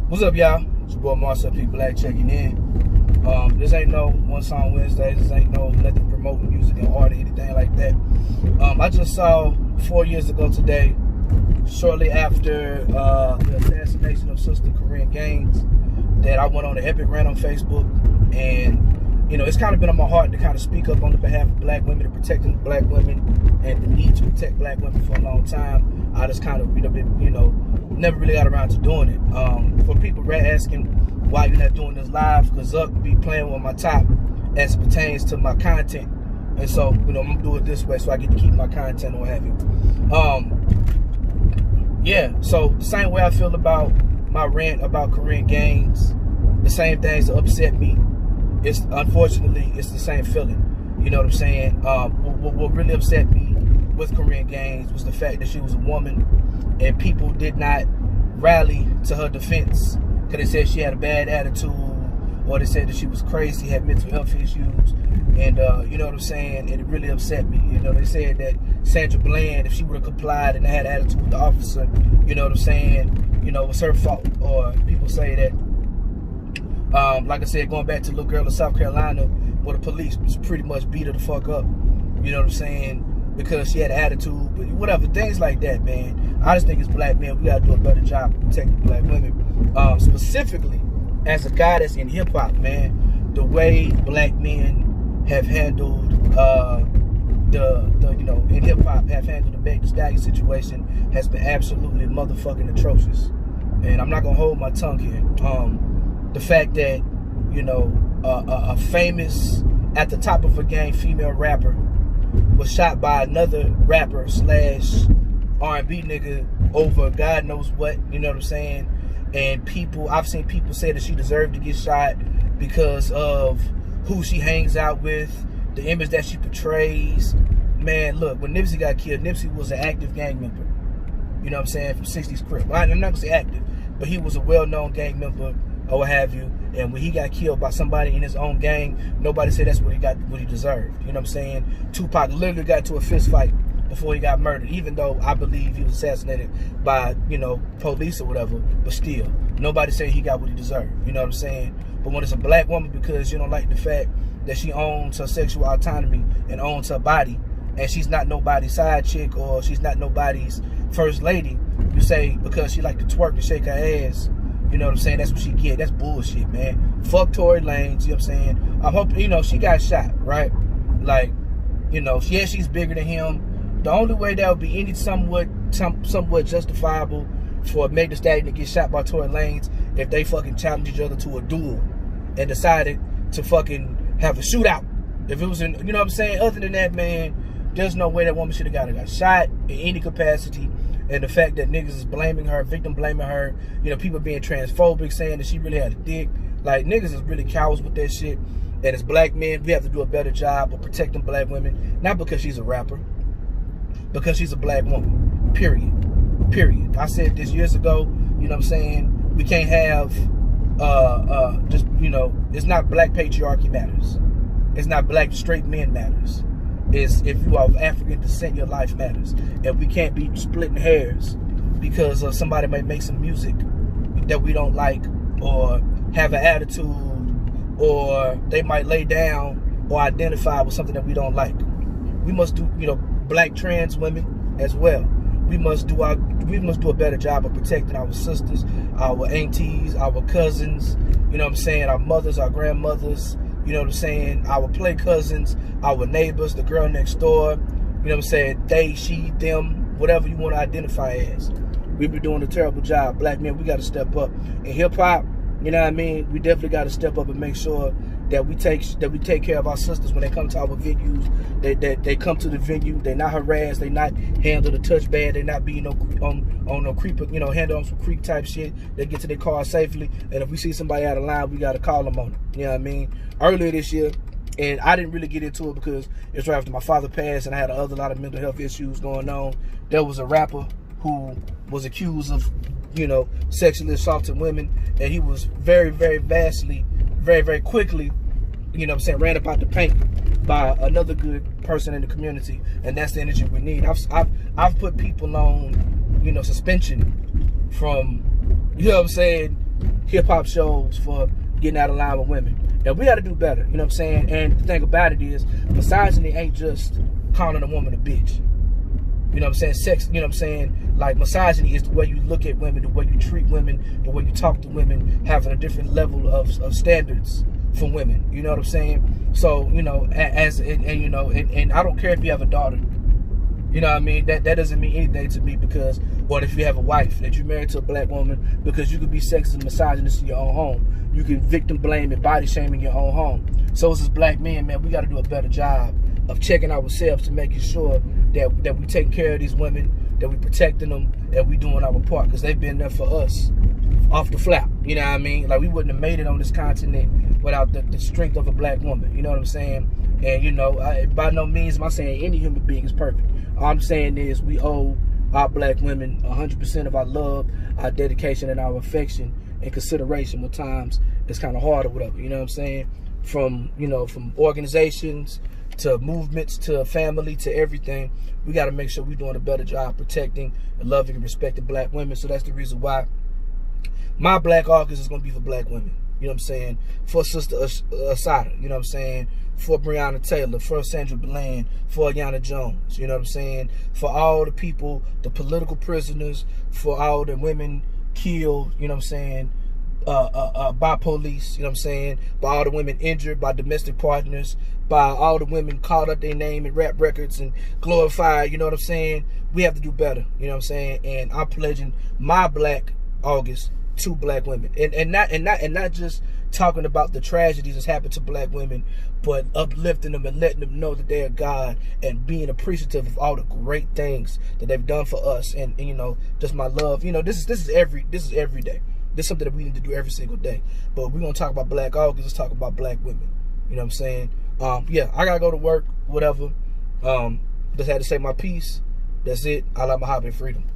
What's up, y'all? It's your boy Marcel P. Black checking in. This ain't no One Song Wednesdays. This ain't no nothing promoting music and art or anything like that. I just saw 4 years ago today, shortly after the assassination of Sister Corinne Gaines, that I went on an epic rant on Facebook. And, you know, it's kind of been on my heart to kind of speak up on the behalf of black women and protecting black women and the need to protect black women for a long time. I just kind of, never really got around to doing it. For people asking why you're not doing this live, because Zuck be playing with my top as it pertains to my content. And so, I'm going to do it this way so I get to keep my content or what have you. Yeah, so the same way I feel about my rant about Corinne Gaines, the same things that upset me, unfortunately, it's the same feeling. You know what I'm saying? What really upset me with Corinne Gaines was the fact that she was a woman and people did not rally to her defense because they said she had a bad attitude, or they said that she was crazy, had mental health issues, and you know what I'm saying? And it really upset me. You know, they said that Sandra Bland, if she would have complied and had an attitude with the officer, you know what I'm saying? You know, it was her fault. Or people say that, like I said, going back to the little girl in South Carolina, where the police was pretty much beat her the fuck up. You know what I'm saying? Because she had an attitude, but whatever, things like that, man. I just think as black men, we gotta do a better job of protecting black women. Specifically, as a guy that's in hip hop, man, the way black men have handled in hip hop have handled the Meg Thee Stallion situation has been absolutely motherfucking atrocious. And I'm not gonna hold my tongue here. The fact that, a famous, at the top of a game, female rapper was shot by another rapper / R&B nigga over God knows what, you know what I'm saying? And I've seen people say that she deserved to get shot because of who she hangs out with, the image that she portrays. Man, look, when Nipsey got killed, Nipsey was an active gang member. You know what I'm saying? From 60s Crip. I'm not gonna say active, but he was a well-known gang member or what have you. And when he got killed by somebody in his own gang, nobody said that's what he deserved. You know what I'm saying? Tupac literally got to a fist fight before he got murdered, even though I believe he was assassinated by, police or whatever, but still, nobody said he got what he deserved. You know what I'm saying? But when it's a black woman, because you don't like the fact that she owns her sexual autonomy and owns her body, and she's not nobody's side chick or she's not nobody's first lady, you say because she like to twerk and shake her ass, you know what I'm saying, that's what she get. That's bullshit, man. Fuck Tory Lanez, you know what I'm saying? I hope, she got shot, right? Like, she's bigger than him. The only way that would be any somewhat justifiable for Meg Thee Stallion to get shot by Tory Lanez if they fucking challenged each other to a duel and decided to fucking have a shootout. If it was in, you know what I'm saying? Other than that, man, there's no way that woman should have got shot in any capacity. And the fact that niggas is blaming her, victim blaming her, people being transphobic, saying that she really had a dick. Like, niggas is really cowards with that shit. And as black men, we have to do a better job of protecting black women. Not because she's a rapper, because she's a black woman. Period. I said this years ago, you know what I'm saying? We can't have, it's not black patriarchy matters. It's not black straight men matters. Is if you are of African descent, your life matters. And we can't be splitting hairs because somebody might make some music that we don't like, or have an attitude, or they might lay down or identify with something that we don't like. We must do, black trans women as well. We must do a better job of protecting our sisters, our aunties, our cousins, you know what I'm saying, our mothers, our grandmothers, you know what I'm saying, our play cousins, our neighbors, the girl next door, you know what I'm saying, they, she, them, whatever you want to identify as. We've been doing a terrible job. Black men, we got to step up. In hip-hop, you know what I mean, we definitely got to step up and make sure that we take care of our sisters when they come to our venues. They come to the venue, they're not harassed, they not handled or touched bad, they not being on no creep, handle on some creep type shit. They get to their car safely, and if we see somebody out of line, we gotta call them on it. You know what I mean? Earlier this year, and I didn't really get into it because it's right after my father passed and I had a lot of mental health issues going on. There was a rapper who was accused of, sexually assaulting women, and he was very, very very quickly, ran about the paint by another good person in the community, and that's the energy we need. I've put people on, suspension from, hip-hop shows for getting out of line with women. And we got to do better, you know what I'm saying? And the thing about it is, misogyny ain't just calling a woman a bitch. You know what I'm saying? Sex, you know what I'm saying? Like, misogyny is the way you look at women, the way you treat women, the way you talk to women, having a different level of standards for women. You know what I'm saying? So, you know, and I don't care if you have a daughter. You know what I mean? That doesn't mean anything to me, because, or if you have a wife that you're married to a black woman, because you could be sexist and misogynist in your own home. You can victim blame and body shame in your own home. So as black men, man, we got to do a better job of checking ourselves to making sure that we taking care of these women, that we protecting them, that we doing our part, because they've been there for us off the flap. You know what I mean? Like, we wouldn't have made it on this continent without the strength of a black woman. You know what I'm saying? And, you know, by no means am I saying any human being is perfect. All I'm saying is we owe our black women 100% of our love, our dedication, and our affection and consideration. When times it's kind of hard or whatever, you know what I'm saying? From, you know, from organizations to movements to family to everything, we got to make sure we're doing a better job protecting and loving and respecting black women. So that's the reason why my Black August is going to be for black women. You know what I'm saying? For Sister Asada, you know what I'm saying? For Breonna Taylor, for Sandra Bland, for Ayanna Jones, you know what I'm saying? For all the people, the political prisoners, for all the women killed, you know what I'm saying, by police, you know what I'm saying? By all the women injured by domestic partners, by all the women called up their name in rap records and glorified, you know what I'm saying? We have to do better, you know what I'm saying? And I'm pledging my Black August to black women, and not just talking about the tragedies that's happened to black women, but uplifting them and letting them know that they are God, and being appreciative of all the great things that they've done for us. And you know, just my love. You know, this is every day. This is something that we need to do every single day. But we're gonna talk about Black August. Let's talk about black women. You know what I'm saying? Yeah, I gotta go to work. Whatever. Just had to say my piece. That's it. I love my hobby and freedom.